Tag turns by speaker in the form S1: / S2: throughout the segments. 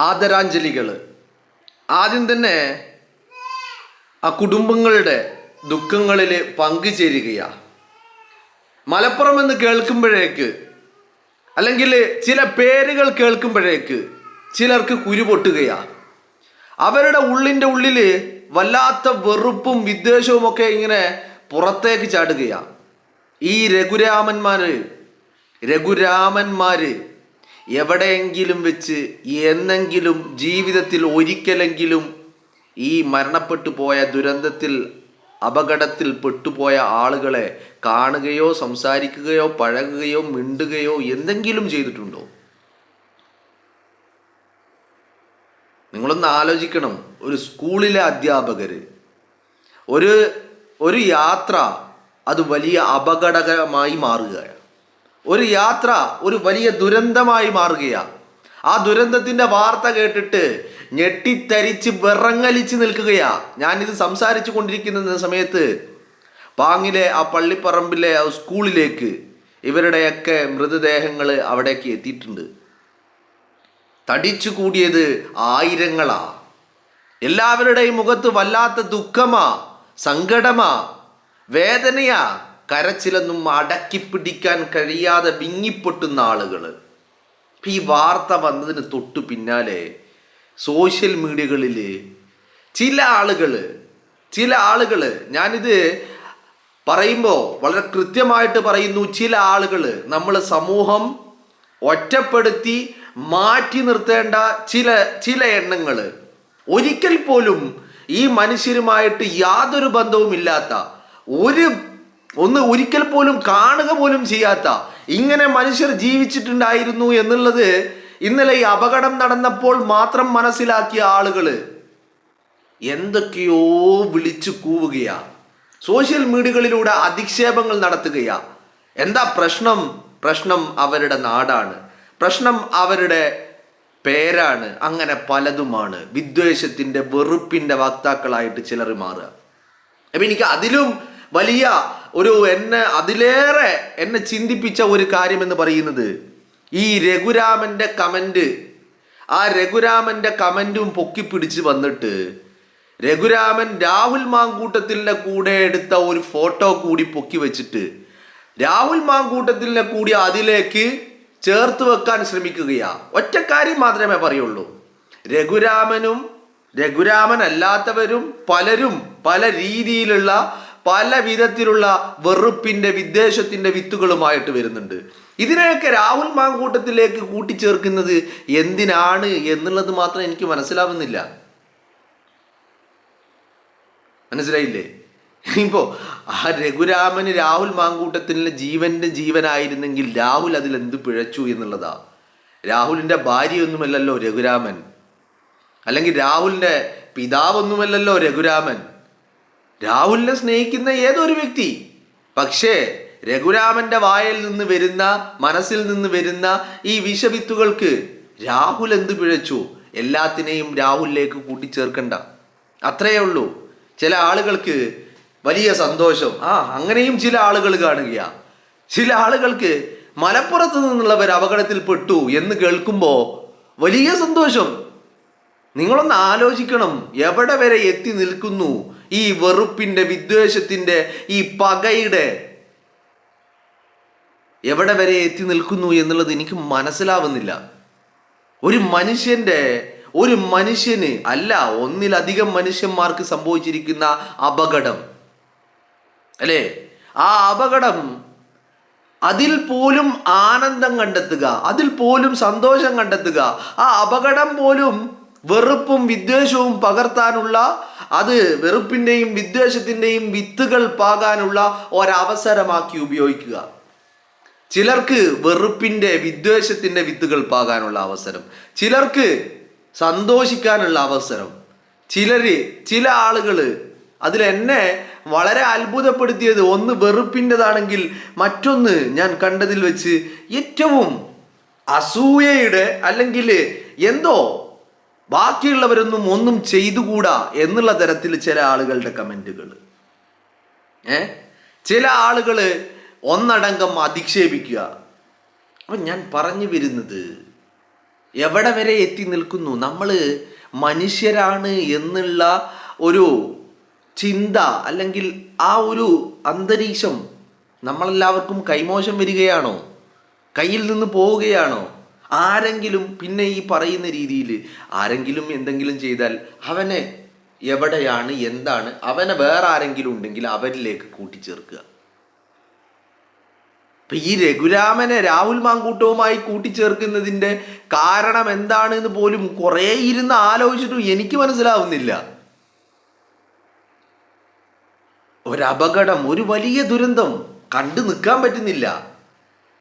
S1: ആദരാഞ്ജലികൾ. ആദ്യം തന്നെ ആ കുടുംബങ്ങളുടെ ദുഃഖങ്ങളിൽ പങ്കുചേരുകയാണ്. മലപ്പുറം എന്ന് കേൾക്കുമ്പോഴേക്ക്, അല്ലെങ്കിൽ ചില പേരുകൾ കേൾക്കുമ്പോഴേക്ക് ചിലർക്ക് കുരുപൊട്ടുകയാണ്. അവരുടെ ഉള്ളിൻ്റെ ഉള്ളിൽ വല്ലാത്ത വെറുപ്പും വിദ്വേഷവും ഒക്കെ ഇങ്ങനെ പുറത്തേക്ക് ചാടുകയാണ്. ഈ രഘുരാമന്മാര് എവിടെയെങ്കിലും വെച്ച് എന്നെങ്കിലും ജീവിതത്തിൽ ഒരിക്കലെങ്കിലും ഈ മരണപ്പെട്ടു പോയ ദുരന്തത്തിൽ അപകടത്തിൽ പെട്ടുപോയ ആളുകളെ കാണുകയോ സംസാരിക്കുകയോ പഴകുകയോ മിണ്ടുകയോ എന്തെങ്കിലും ചെയ്തിട്ടുണ്ടോ? നിങ്ങളൊന്ന് ആലോചിക്കണം. ഒരു സ്കൂളിലെ അധ്യാപകര് ഒരു യാത്ര അത് വലിയ അപകടകരമായി മാറുകയാണ്. ഒരു യാത്ര ഒരു വലിയ ദുരന്തമായി മാറുകയാണ്. ആ ദുരന്തത്തിൻ്റെ വാർത്ത കേട്ടിട്ട് ഞെട്ടിത്തരിച്ച് വിറങ്ങലിച്ച് നിൽക്കുകയാ. ഞാനിത് സംസാരിച്ചു കൊണ്ടിരിക്കുന്ന സമയത്ത് പാങ്ങിലെ ആ പള്ളിപ്പറമ്പിലെ ആ സ്കൂളിലേക്ക് ഇവരുടെയൊക്കെ മൃതദേഹങ്ങൾ അവിടേക്ക് എത്തിയിട്ടുണ്ട്. തടിച്ചു കൂടിയത് ആയിരങ്ങളാ. എല്ലാവരുടെയും മുഖത്ത് വല്ലാത്ത ദുഃഖമാ, സങ്കടമാ, വേദനയാ, കരച്ചിലൊന്നും അടക്കി പിടിക്കാൻ കഴിയാതെ വിങ്ങിപ്പൊട്ടുന്ന ആളുകൾ. ഈ വാർത്ത വന്നതിന് തൊട്ടു പിന്നാലെ സോഷ്യൽ മീഡിയകളിൽ ചില ആളുകൾ ഞാനിത് പറയുമ്പോൾ വളരെ കൃത്യമായിട്ട് പറയുന്നു, ചില ആളുകൾ നമ്മൾ സമൂഹം ഒറ്റപ്പെടുത്തി മാറ്റി നിർത്തേണ്ട ചില എണ്ണങ്ങൾ, ഒരിക്കൽ പോലും ഈ മനുഷ്യരുമായിട്ട് യാതൊരു ബന്ധവുമില്ലാത്ത, ഒരിക്കൽ പോലും കാണുക പോലും ചെയ്യാത്ത ഇങ്ങനെ മനുഷ്യർ ജീവിച്ചിട്ടുണ്ടായിരുന്നു എന്നുള്ളത് ഇന്നലെ ഈ അപകടം നടന്നപ്പോൾ മാത്രം മനസ്സിലാക്കിയ ആളുകൾ എന്തൊക്കെയോ വിളിച്ചു കൂവുകയാ. സോഷ്യൽ മീഡിയകളിലൂടെ അധിക്ഷേപങ്ങൾ നടത്തുകയാ. എന്താ പ്രശ്നം? പ്രശ്നം അവരുടെ നാടാണ്, പ്രശ്നം അവരുടെ പേരാണ്, അങ്ങനെ പലതുമാണ്. വിദ്വേഷത്തിൻ്റെ വെറുപ്പിൻ്റെ വക്താക്കളായിട്ട് ചിലർ മാറുക. അപ്പം എനിക്ക് അതിലും വലിയ അതിലേറെ എന്നെ ചിന്തിപ്പിച്ച ഒരു കാര്യം എന്ന് പറയുന്നത് ഈ രഘുരാമൻ്റെ കമൻറ്റും പൊക്കിപ്പിടിച്ച് വന്നിട്ട് രഘുരാമൻ രാഹുൽ മാങ്കൂട്ടത്തിൻ്റെ കൂടെ എടുത്ത ഒരു ഫോട്ടോ കൂടി പൊക്കി വെച്ചിട്ട് രാഹുൽ മാങ്കൂട്ടത്തിൻ്റെ കൂടി അതിലേക്ക് ചേർത്ത് വെക്കാൻ ശ്രമിക്കുകയാ. ഒറ്റ കാര്യം മാത്രമേ പറയുള്ളൂ, രഘുരാമൻ അല്ലാത്തവരും പലരും പല രീതിയിലുള്ള പല വിധത്തിലുള്ള വെറുപ്പിൻ്റെ വിദ്വേഷത്തിൻ്റെ വിത്തുകളുമായിട്ട് വരുന്നുണ്ട്. ഇതിനെയൊക്കെ രാഹുൽ മാങ്കൂട്ടത്തിലേക്ക് കൂട്ടിച്ചേർക്കുന്നത് എന്തിനാണ് എന്നുള്ളത് മാത്രം എനിക്ക് മനസ്സിലാവുന്നില്ല. മനസ്സിലായില്ലേ? ഇപ്പോൾ ആ രഘുരാമന് രാഹുൽ മാങ്കൂട്ടത്തിലെ ജീവനായിരുന്നെങ്കിൽ രാഹുൽ അതിലെന്ത് പിഴച്ചു എന്നുള്ളതാ. രാഹുലിൻ്റെ ഭാര്യയൊന്നുമല്ലല്ലോ രഘുരാമൻ, അല്ലെങ്കിൽ രാഹുലിൻ്റെ പിതാവൊന്നുമല്ലല്ലോ രഘുരാമൻ. രാഹുലിനെ സ്നേഹിക്കുന്ന ഏതൊരു വ്യക്തി. പക്ഷേ രഘുരാമൻ്റെ വായിൽ നിന്ന് വരുന്ന, മനസ്സിൽ നിന്ന് വരുന്ന ഈ വിഷവിത്തുകൾക്ക് രാഹുൽ എന്ത് പിഴച്ചു? എല്ലാത്തിനെയും രാഹുലിലേക്ക് കൂട്ടിച്ചേർക്കണ്ട, അത്രയേ ഉള്ളൂ. ചില ആളുകൾക്ക് വലിയ സന്തോഷം, അങ്ങനെയും ചില ആളുകൾ കാണുകയാ. ചില ആളുകൾക്ക് മലപ്പുറത്ത് നിന്നുള്ളവർ അപകടത്തിൽപ്പെട്ടു എന്ന് കേൾക്കുമ്പോൾ വലിയ സന്തോഷം. നിങ്ങളൊന്ന് ആലോചിക്കണം, എവിടെ വരെ എത്തി നിൽക്കുന്നു ഈ വെറുപ്പിൻ്റെ, വിദ്വേഷത്തിൻ്റെ, ഈ പകയുടെ എവിടെ വരെ എത്തി നിൽക്കുന്നു എന്നുള്ളത് എനിക്ക് മനസ്സിലാവുന്നില്ല. ഒരു മനുഷ്യന് അല്ല, ഒന്നിലധികം മനുഷ്യന്മാർക്ക് സംഭവിച്ചിരിക്കുന്ന അപകടം അല്ലേ? ആ അപകടം, അതിൽ പോലും ആനന്ദം കണ്ടെത്തുക, അതിൽ പോലും സന്തോഷം കണ്ടെത്തുക, ആ അപകടം പോലും വെറുപ്പും വിദ്വേഷവും പകർത്താനുള്ള, അത് വെറുപ്പിൻ്റെയും വിദ്വേഷത്തിൻ്റെയും വിത്തുകൾ പാകാനുള്ള ഒരവസരമാക്കി ഉപയോഗിക്കുക. ചിലർക്ക് വെറുപ്പിൻ്റെ വിദ്വേഷത്തിൻ്റെ വിത്തുകൾ പാകാനുള്ള അവസരം, ചിലർക്ക് സന്തോഷിക്കാനുള്ള അവസരം, ചില ആളുകൾ അതിലെന്നെ വളരെ അത്ഭുതപ്പെടുത്തിയത്, ഒന്ന് വെറുപ്പിൻ്റെതാണെങ്കിൽ മറ്റൊന്ന് ഞാൻ കണ്ടതിൽ വെച്ച് ഏറ്റവും അസൂയയുടെ, അല്ലെങ്കിൽ എന്തോ ബാക്കിയുള്ളവരൊന്നും ഒന്നും ചെയ്തുകൂടാ എന്നുള്ള തരത്തിൽ ചില ആളുകളുടെ കമൻറ്റുകൾ, ചില ആളുകൾ ഒന്നടങ്കം അധിക്ഷേപിക്കുക. അപ്പം ഞാൻ പറഞ്ഞു വരുന്നത്, എവിടെ വരെ എത്തി നിൽക്കുന്നു? നമ്മൾ മനുഷ്യരാണ് എന്നുള്ള ഒരു ചിന്ത അല്ലെങ്കിൽ ആ ഒരു അന്തരീക്ഷം നമ്മളെല്ലാവർക്കും കൈമോശം വരികയാണോ? കയ്യിൽ നിന്ന് പോവുകയാണോ? ആരെങ്കിലും പിന്നെ ഈ പറയുന്ന രീതിയിൽ ആരെങ്കിലും എന്തെങ്കിലും ചെയ്താൽ അവനെ എവിടെയാണ് എന്താണ് അവനെ വേറെ ആരെങ്കിലും ഉണ്ടെങ്കിൽ അവരിലേക്ക് കൂട്ടിച്ചേർക്കുക. ഇപ്പം ഈ രഘുരാമനെ രാഹുൽ മാങ്കൂട്ടവുമായി കൂട്ടിച്ചേർക്കുന്നതിൻ്റെ കാരണം എന്താണെന്ന് പോലും കുറേ ഇരുന്ന് ആലോചിച്ചിട്ടും എനിക്ക് മനസ്സിലാവുന്നില്ല. ഒരപകടം, ഒരു വലിയ ദുരന്തം കണ്ടു നിൽക്കാൻ പറ്റുന്നില്ല.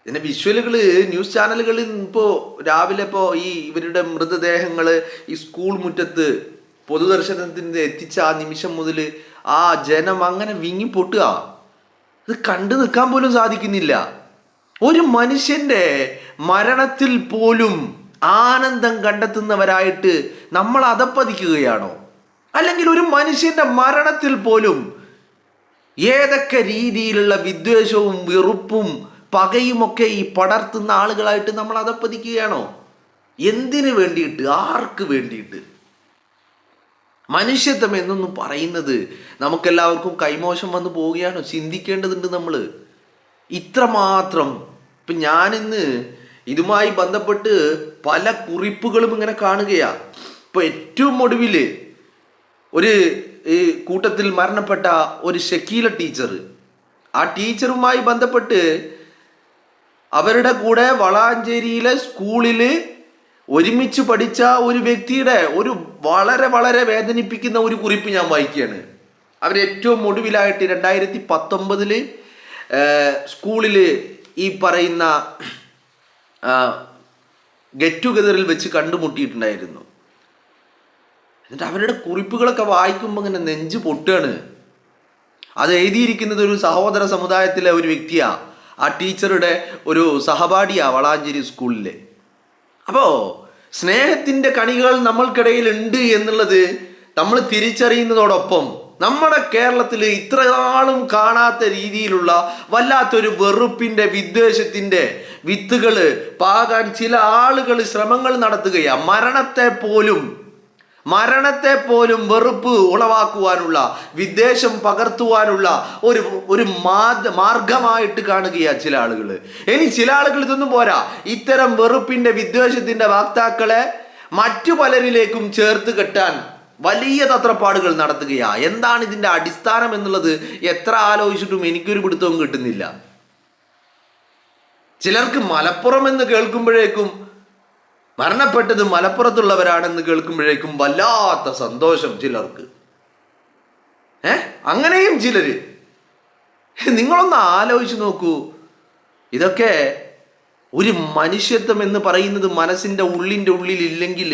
S1: ഇതിൻ്റെ വിഷ്വലുകൾ ന്യൂസ് ചാനലുകളിൽ ഇപ്പോൾ രാവിലെ ഇപ്പോൾ ഈ ഇവരുടെ മൃതദേഹങ്ങൾ ഈ സ്കൂൾ മുറ്റത്ത് പൊതുദർശനത്തിന് എത്തിച്ച ആ നിമിഷം മുതൽ ആ ജനം അങ്ങനെ വിങ്ങി പൊട്ടുക. ഇത് കണ്ടു നിൽക്കാൻ പോലും സാധിക്കുന്നില്ല. ഒരു മനുഷ്യൻ്റെ മരണത്തിൽ പോലും ആനന്ദം കണ്ടെത്തുന്നവരായിട്ട് നമ്മൾ അധപ്പതിക്കുകയാണോ? അല്ലെങ്കിൽ ഒരു മനുഷ്യൻ്റെ മരണത്തിൽ പോലും ഏതൊക്കെ രീതിയിലുള്ള വിദ്വേഷവും വെറുപ്പും പകയുമൊക്കെ ഈ പടർത്തുന്ന ആളുകളായിട്ട് നമ്മൾ അധപ്പതിക്കുകയാണോ? എന്തിനു വേണ്ടിയിട്ട്? ആർക്ക് വേണ്ടിയിട്ട്? മനുഷ്യത്വം എന്നൊന്നും പറയുന്നത് നമുക്കെല്ലാവർക്കും കൈമോശം വന്നു പോവുകയാണോ? ചിന്തിക്കേണ്ടതുണ്ട് നമ്മൾ. ഇത്രമാത്രം ഇപ്പം ഞാനിന്ന് ഇതുമായി ബന്ധപ്പെട്ട് പല കുറിപ്പുകളും ഇങ്ങനെ കാണുകയാണ്. ഇപ്പോൾ ഏറ്റവും ഒടുവിൽ ഒരു ഈ കൂട്ടത്തിൽ മരണപ്പെട്ട ഒരു ഷക്കീല ടീച്ചർ, ആ ടീച്ചറുമായി ബന്ധപ്പെട്ട് അവരുടെ കൂടെ വളാഞ്ചേരിയിലെ സ്കൂളിൽ ഒരുമിച്ച് പഠിച്ച ഒരു വ്യക്തിയുടെ ഒരു വളരെ വളരെ വേദനിപ്പിക്കുന്ന ഒരു കുറിപ്പ് ഞാൻ വായിക്കുകയാണ്. അവരേറ്റവും ഒടുവിലായിട്ട് 2019 സ്കൂളിൽ ഈ പറയുന്ന ഗെറ്റ് ടുഗദറിൽ വെച്ച് കണ്ടുമുട്ടിയിട്ടുണ്ടായിരുന്നു. എന്നിട്ട് അവരുടെ കുറിപ്പുകളൊക്കെ വായിക്കുമ്പോൾ ഇങ്ങനെ നെഞ്ച് പൊട്ടുകയാണ്. അത് എഴുതിയിരിക്കുന്നത് ഒരു സഹോദര സമുദായത്തിലെ ഒരു വ്യക്തിയാണ്, ആ ടീച്ചറുടെ ഒരു സഹപാഠിയാണ് വളാഞ്ചേരി സ്കൂളിലെ. അപ്പോൾ സ്നേഹത്തിൻ്റെ കണികൾ നമ്മൾക്കിടയിൽ ഉണ്ട് എന്നുള്ളത് നമ്മൾ തിരിച്ചറിയുന്നതോടൊപ്പം നമ്മുടെ കേരളത്തിൽ ഇത്ര നാളും കാണാത്ത രീതിയിലുള്ള വല്ലാത്തൊരു വെറുപ്പിൻ്റെ വിദ്വേഷത്തിൻ്റെ വിത്തുകൾ പാകാൻ ചില ആളുകൾ ശ്രമങ്ങൾ നടത്തുകയാണ്. മരണത്തെ പോലും വെറുപ്പ് ഉളവാക്കുവാനുള്ള, വിദ്വേഷം പകർത്തുവാനുള്ള ഒരു മാർഗമായിട്ട് കാണുകയാണ് ചില ആളുകൾ. ഇനി ചില ആളുകൾ ഇതൊന്നും പോരാ, ഇത്തരം വെറുപ്പിന്റെ വിദ്വേഷത്തിന്റെ വാക്താക്കളെ മറ്റു പലരിലേക്കും ചേർത്ത് കെട്ടാൻ വലിയ തത്രപ്പാടുകൾ നടത്തുകയാണ്. എന്താണ് ഇതിന്റെ അടിസ്ഥാനം എന്നുള്ളത് എത്ര ആലോചിച്ചിട്ടും എനിക്കൊരു പിടുത്തവും കിട്ടുന്നില്ല. ചിലർക്ക് മലപ്പുറം എന്ന് കേൾക്കുമ്പോഴേക്കും, മരണപ്പെട്ടത് മലപ്പുറത്തുള്ളവരാണെന്ന് കേൾക്കുമ്പോഴേക്കും വല്ലാത്ത സന്തോഷം ചിലർക്ക്. അങ്ങനെയും ചിലര്. നിങ്ങളൊന്ന് ആലോചിച്ച് നോക്കൂ. ഇതൊക്കെ ഒരു മനുഷ്യത്വം എന്ന് പറയുന്നത് മനസ്സിൻ്റെ ഉള്ളിൻ്റെ ഉള്ളിൽ ഇല്ലെങ്കിൽ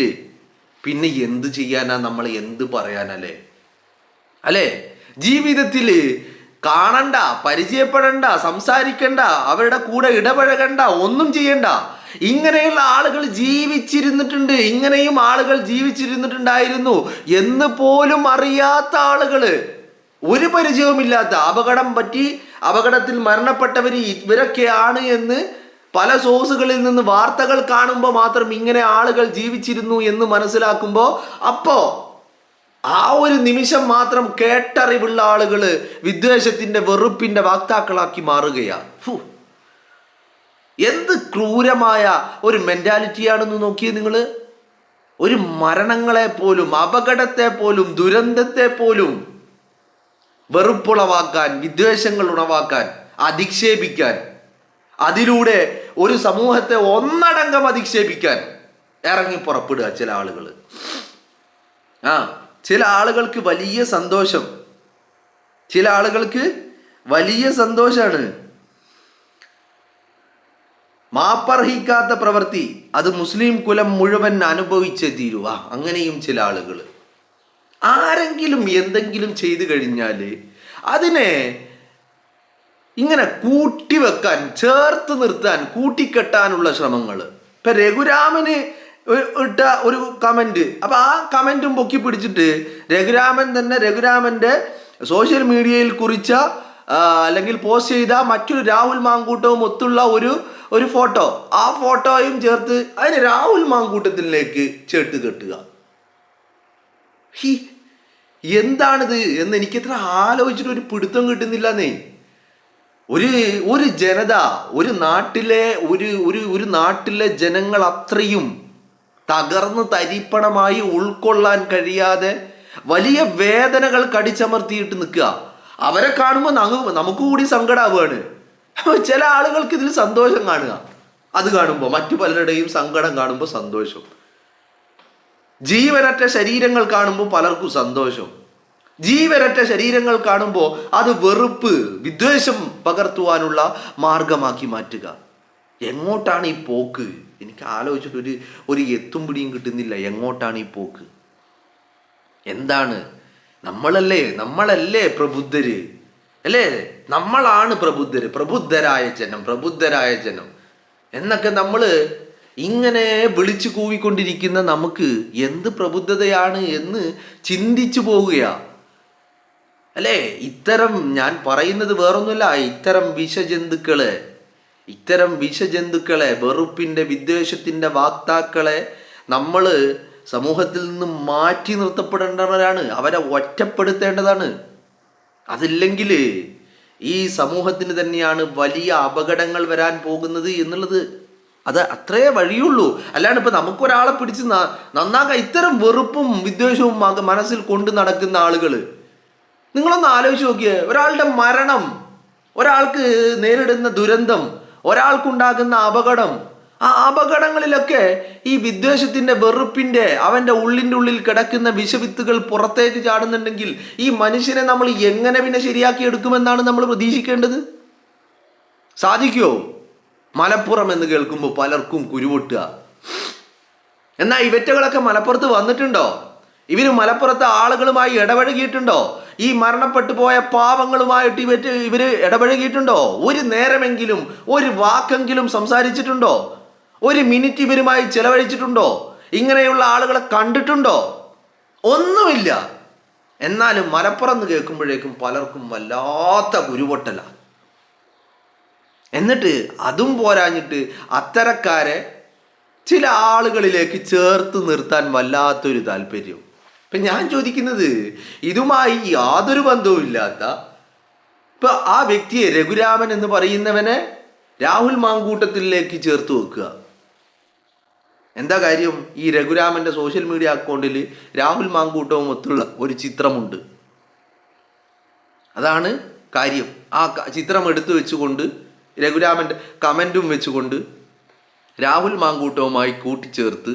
S1: പിന്നെ എന്ത് ചെയ്യാനാ, നമ്മൾ എന്ത് പറയാനല്ലേ? അല്ലേ? ജീവിതത്തിൽ കാണണ്ട, പരിചയപ്പെടണ്ട, സംസാരിക്കണ്ട, അവരുടെ കൂടെ ഇടപഴകണ്ട, ഒന്നും ചെയ്യണ്ട. ഇങ്ങനെയുള്ള ആളുകൾ ജീവിച്ചിരുന്നിട്ടുണ്ട്, ഇങ്ങനെയും ആളുകൾ ജീവിച്ചിരുന്നിട്ടുണ്ടായിരുന്നു എന്ന് പോലും അറിയാത്ത ആളുകൾ, ഒരു പരിചയവുമില്ലാത്ത, അപകടത്തിൽ മരണപ്പെട്ടവർ ഇവരൊക്കെയാണ് എന്ന് പല സോഴ്സുകളിൽ നിന്ന് വാർത്തകൾ കാണുമ്പോൾ മാത്രം ഇങ്ങനെ ആളുകൾ ജീവിച്ചിരുന്നു എന്ന് മനസ്സിലാക്കുമ്പോൾ അപ്പോൾ ആ ഒരു നിമിഷം മാത്രം കേട്ടറിവുള്ള ആളുകൾ വിദ്വേഷത്തിൻ്റെ വെറുപ്പിൻ്റെ വാക്താക്കളാക്കി മാറുകയാണ്. എന്ത് ക്രൂരമായ ഒരു മെന്റാലിറ്റിയാണെന്ന് നോക്കിയേ നിങ്ങൾ. ഒരു മരണങ്ങളെ പോലും, അപകടത്തെ പോലും, ദുരന്തത്തെ പോലും വെറുപ്പുളവാക്കാൻ, വിദ്വേഷങ്ങൾ ഉണവാക്കാൻ, അധിക്ഷേപിക്കാൻ, അതിലൂടെ ഒരു സമൂഹത്തെ ഒന്നടങ്കം അധിക്ഷേപിക്കാൻ ഇറങ്ങി പുറപ്പെടുക ചില ആളുകൾ. ചില ആളുകൾക്ക് വലിയ സന്തോഷം, ചില ആളുകൾക്ക് വലിയ സന്തോഷമാണ്. മാപ്പർഹിക്കാത്ത പ്രവൃത്തി അത് മുസ്ലിം കുലം മുഴുവൻ അനുഭവിച്ചേ തീരുക. അങ്ങനെയും ചില ആളുകൾ. ആരെങ്കിലും എന്തെങ്കിലും ചെയ്തു കഴിഞ്ഞാൽ അതിനെ ഇങ്ങനെ കൂട്ടിവെക്കാൻ, ചേർത്ത് നിർത്താൻ, കൂട്ടിക്കെട്ടാനുള്ള ശ്രമങ്ങൾ. ഇപ്പം രഘുരാമന് ഇട്ട ഒരു കമൻറ്റ്, അപ്പം ആ കമൻറ്റും പൊക്കി പിടിച്ചിട്ട് രഘുരാമൻ്റെ സോഷ്യൽ മീഡിയയിൽ കുറിച്ച അല്ലെങ്കിൽ പോസ്റ്റ് ചെയ്ത മറ്റൊരു രാഹുൽ മാങ്കൂട്ടവും ഒത്തുള്ള ഒരു ഫോട്ടോ, ആ ഫോട്ടോയും ചേർത്ത് അതിന് രാഹുൽ മാങ്കൂട്ടത്തിലേക്ക് ചേർത്ത് കെട്ടുക. എന്താണിത് എന്ന് എനിക്കെത്ര ആലോചിച്ചിട്ട് ഒരു പിടുത്തം കിട്ടുന്നില്ലെന്നേ. ഒരു ജനത, ഒരു നാട്ടിലെ ജനങ്ങൾ അത്രയും തകർന്ന് തരിപ്പണമായി ഉൾക്കൊള്ളാൻ കഴിയാതെ വലിയ വേദനകൾ കടിച്ചമർത്തിയിട്ട് നിൽക്കുക. അവരെ കാണുമ്പോൾ നമുക്ക് കൂടി സങ്കടമാവുകയാണ്. ചില ആളുകൾക്ക് ഇതിൽ സന്തോഷം കാണുക, അത് കാണുമ്പോൾ മറ്റു പലരുടെയും സങ്കടം കാണുമ്പോൾ സന്തോഷം. ജീവനറ്റ ശരീരങ്ങൾ കാണുമ്പോൾ പലർക്കും സന്തോഷം. ജീവനറ്റ ശരീരങ്ങൾ കാണുമ്പോൾ അത് വെറുപ്പ്, വിദ്വേഷം പകർത്തുവാനുള്ള മാർഗമാക്കി മാറ്റുക. എങ്ങോട്ടാണ് ഈ പോക്ക്? എനിക്ക് ആലോചിച്ചിട്ട് ഒരു എത്തും പിടിയും കിട്ടുന്നില്ല. എങ്ങോട്ടാണ് ഈ പോക്ക്? എന്താണ്? നമ്മളല്ലേ പ്രബുദ്ധര് അല്ലേ? നമ്മളാണ് പ്രബുദ്ധര്, പ്രബുദ്ധരായ ജനം എന്നൊക്കെ നമ്മൾ ഇങ്ങനെ വിളിച്ചു കൂവിക്കൊണ്ടിരിക്കുന്ന നമുക്ക് എന്ത് പ്രബുദ്ധതയാണ് എന്ന് ചിന്തിച്ചു പോവുകയാ അല്ലേ? ഞാൻ പറയുന്നത് വേറൊന്നുമില്ല. ഇത്തരം വിഷജന്തുക്കളെ വെറുപ്പിന്റെ, വിദ്വേഷത്തിന്റെ വാക്താക്കളെ നമ്മൾ സമൂഹത്തിൽ നിന്ന് മാറ്റി നിർത്തപ്പെടേണ്ടവരാണ്. അവരെ ഒറ്റപ്പെടുത്തേണ്ടതാണ്. അതില്ലെങ്കിൽ ഈ സമൂഹത്തിന് തന്നെയാണ് വലിയ അപകടങ്ങൾ വരാൻ പോകുന്നത് എന്നുള്ളത്. അത് അത്രേ വഴിയുള്ളൂ. അല്ലാണ്ട് ഇപ്പൊ നമുക്കൊരാളെ പിടിച്ച് നന്നാക്കാൻ ഇത്തരം വെറുപ്പും വിദ്വേഷവും മനസ്സിൽ കൊണ്ട് നടക്കുന്ന ആളുകൾ, നിങ്ങളൊന്ന് ആലോചിച്ച് നോക്കിയേ. ഒരാളുടെ മരണം, ഒരാൾക്ക് നേരിടുന്ന ദുരന്തം, ഒരാൾക്കുണ്ടാകുന്ന അപകടം, ആ അപകടങ്ങളിലൊക്കെ ഈ വിദ്വേഷത്തിന്റെ, വെറുപ്പിന്റെ, അവന്റെ ഉള്ളിൻ്റെ ഉള്ളിൽ കിടക്കുന്ന വിഷവിത്തുകൾ പുറത്തേക്ക് ചാടുന്നുണ്ടെങ്കിൽ ഈ മനുഷ്യനെ നമ്മൾ എങ്ങനെ പിന്നെ ശരിയാക്കി എടുക്കുമെന്നാണ് നമ്മൾ പ്രതീക്ഷിക്കേണ്ടത്? സാധിക്കുമോ? മലപ്പുറം എന്ന് കേൾക്കുമ്പോൾ പലർക്കും കുരുവൊട്ടുക. എന്നാൽ ഇവറ്റകളൊക്കെ മലപ്പുറത്ത് വന്നിട്ടുണ്ടോ? ഇവര് മലപ്പുറത്തെ ആളുകളുമായി ഇടപഴകിയിട്ടുണ്ടോ? ഈ മരണപ്പെട്ടു പോയ പാവങ്ങളുമായിട്ട് ഇവര് ഇടപഴകിയിട്ടുണ്ടോ? ഒരു നേരമെങ്കിലും ഒരു വാക്കെങ്കിലും സംസാരിച്ചിട്ടുണ്ടോ? ഒരു മിനിറ്റ് ഇവരുമായി ചെലവഴിച്ചിട്ടുണ്ടോ? ഇങ്ങനെയുള്ള ആളുകളെ കണ്ടിട്ടുണ്ടോ? ഒന്നുമില്ല. എന്നാലും മലപ്പുറം എന്ന് കേൾക്കുമ്പോഴേക്കും പലർക്കും വല്ലാത്ത കുരുപൊട്ടല. എന്നിട്ട് അതും പോരാഞ്ഞിട്ട് അത്തരക്കാരെ ചില ആളുകളിലേക്ക് ചേർത്ത് നിർത്താൻ വല്ലാത്തൊരു താല്പര്യം. ഇപ്പം ഞാൻ ചോദിക്കുന്നത്, ഇതുമായി യാതൊരു ബന്ധവും ഇല്ലാത്ത ഇപ്പം ആ വ്യക്തിയെ, രഘുരാമൻ എന്ന് പറയുന്നവനെ രാഹുൽ മാങ്കൂട്ടത്തിലേക്ക് ചേർത്ത് വെക്കുക. എന്താ കാര്യം? ഈ രഘുരാമൻ്റെ സോഷ്യൽ മീഡിയ അക്കൗണ്ടിൽ രാഹുൽ മാങ്കൂട്ടവും ഒത്തുള്ള ഒരു ചിത്രമുണ്ട്. അതാണ് കാര്യം. ആ ചിത്രം എടുത്തു വെച്ചുകൊണ്ട് രഘുരാമൻ്റെ കമൻറ്റും വെച്ചുകൊണ്ട് രാഹുൽ മാങ്കൂട്ടവുമായി കൂട്ടിച്ചേർത്ത്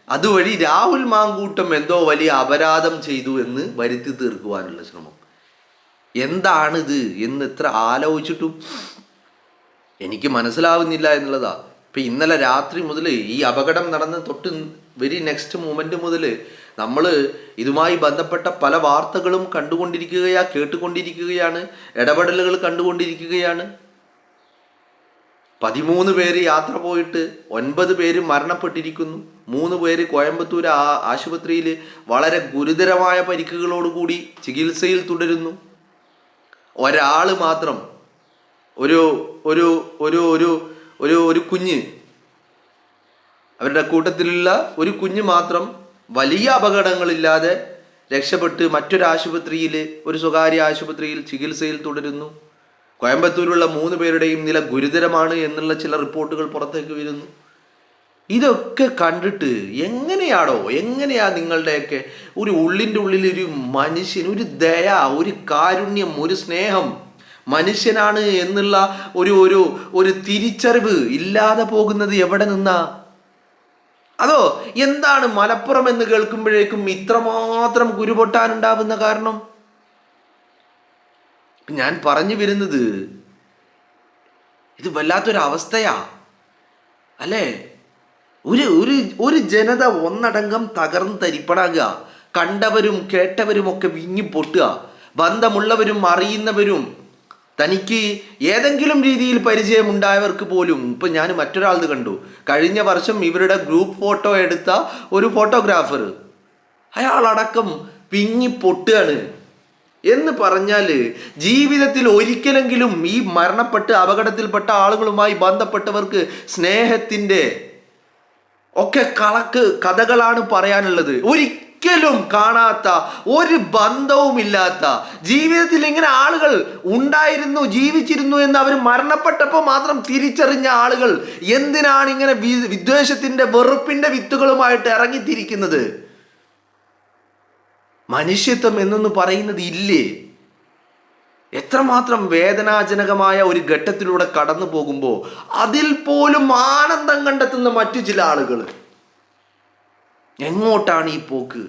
S1: അതുവഴി രാഹുൽ മാങ്കൂട്ടം എന്തോ വലിയ അപരാധം ചെയ്തു എന്ന് വരുത്തി തീർക്കുവാനുള്ള ശ്രമം. എന്താണിത് എന്ന് എത്ര ആലോചിച്ചിട്ടും എനിക്ക് മനസ്സിലാവുന്നില്ല എന്നുള്ളതാ. ഇപ്പം ഇന്നലെ രാത്രി മുതൽ ഈ അപകടം നടന്ന് തൊട്ട് വെരി നെക്സ്റ്റ് മൂമെന്റ് മുതൽ നമ്മൾ ഇതുമായി ബന്ധപ്പെട്ട പല വാർത്തകളും കേട്ടുകൊണ്ടിരിക്കുകയാണ്, ഇടപെടലുകൾ കണ്ടുകൊണ്ടിരിക്കുകയാണ്. 13 പേര് യാത്ര പോയിട്ട് 9 പേര് മരണപ്പെട്ടിരിക്കുന്നു. 3 പേര് കോയമ്പത്തൂർ ആശുപത്രിയിൽ വളരെ ഗുരുതരമായ പരിക്കുകളോടുകൂടി ചികിത്സയിൽ തുടരുന്നു. ഒരാൾ മാത്രം, ഒരു ഒരു ഒരു ഒരു ഒരു ഒരു കുഞ്ഞ്, അവരുടെ കൂട്ടത്തിലുള്ള ഒരു കുഞ്ഞ് മാത്രം വലിയ അപകടങ്ങളില്ലാതെ രക്ഷപ്പെട്ട് മറ്റൊരു ആശുപത്രിയിൽ, ഒരു സ്വകാര്യ ആശുപത്രിയിൽ ചികിത്സയിൽ തുടരുന്നു. കോയമ്പത്തൂരുള്ള 3 പേരുടെയും നില ഗുരുതരമാണ് എന്നുള്ള ചില റിപ്പോർട്ടുകൾ പുറത്തേക്ക് വരുന്നു. ഇതൊക്കെ കണ്ടിട്ട് എങ്ങനെയാ നിങ്ങളുടെയൊക്കെ ഒരു ഉള്ളിൻ്റെ ഉള്ളിൽ ഒരു മനുഷ്യൻ, ഒരു ദയ, ഒരു കാരുണ്യം, ഒരു സ്നേഹം, മനുഷ്യനാണ് എന്നുള്ള ഒരു തിരിച്ചറിവ് ഇല്ലാതെ പോകുന്നത് എവിടെ നിന്നാ? അതോ എന്താണ് മലപ്പുറം എന്ന് കേൾക്കുമ്പോഴേക്കും ഇത്രമാത്രം കുരുപൊട്ടാനുണ്ടാവുന്ന കാരണം? ഞാൻ പറഞ്ഞു വരുന്നത്, ഇത് വല്ലാത്തൊരവസ്ഥയാ അല്ലേ? ഒരു ജനത ഒന്നടങ്കം തകർന്ന് തരിപ്പണാകുക, കണ്ടവരും കേട്ടവരും ഒക്കെ വിങ്ങി പൊട്ടുക, ബന്ധമുള്ളവരും അറിയുന്നവരും തനിക്ക് ഏതെങ്കിലും രീതിയിൽ പരിചയമുണ്ടായവർക്ക് പോലും. ഇപ്പം ഞാൻ മറ്റൊരാളത് കണ്ടു. കഴിഞ്ഞ വർഷം ഇവരുടെ ഗ്രൂപ്പ് ഫോട്ടോ എടുത്ത ഒരു ഫോട്ടോഗ്രാഫർ, അയാളടക്കം വിങ്ങി പൊട്ടുകയാണ്. എന്ന് പറഞ്ഞാൽ ജീവിതത്തിൽ ഒരിക്കലെങ്കിലും ഈ മരണപ്പെട്ട് അപകടത്തിൽപ്പെട്ട ആളുകളുമായി ബന്ധപ്പെട്ടവർക്ക് സ്നേഹത്തിൻ്റെ ഒക്കെ കഥകളാണ് പറയാനുള്ളത്. ഒരിക്കലും കാണാത്ത, ഒരു ബന്ധവുമില്ലാത്ത, ജീവിതത്തിൽ ഇങ്ങനെ ആളുകൾ ഉണ്ടായിരുന്നു, ജീവിച്ചിരുന്നു എന്ന് അവർ മരണപ്പെട്ടപ്പോൾ മാത്രം തിരിച്ചറിഞ്ഞ ആളുകൾ എന്തിനാണ് ഇങ്ങനെ വിദ്വേഷത്തിൻ്റെ, വെറുപ്പിൻ്റെ വിത്തുകളുമായിട്ട് ഇറങ്ങിത്തിരിക്കുന്നത്? മനുഷ്യത്വം എന്നൊന്ന് പറയുന്നത് ഇല്ലേ? എത്രമാത്രം വേദനാജനകമായ ഒരു ഘട്ടത്തിലൂടെ കടന്നു പോകുമ്പോൾ അതിൽ പോലും ആനന്ദം കണ്ടെത്തുന്ന മറ്റു ചില ആളുകൾ. എങ്ങോട്ടാണ് ഈ പോക്ക്?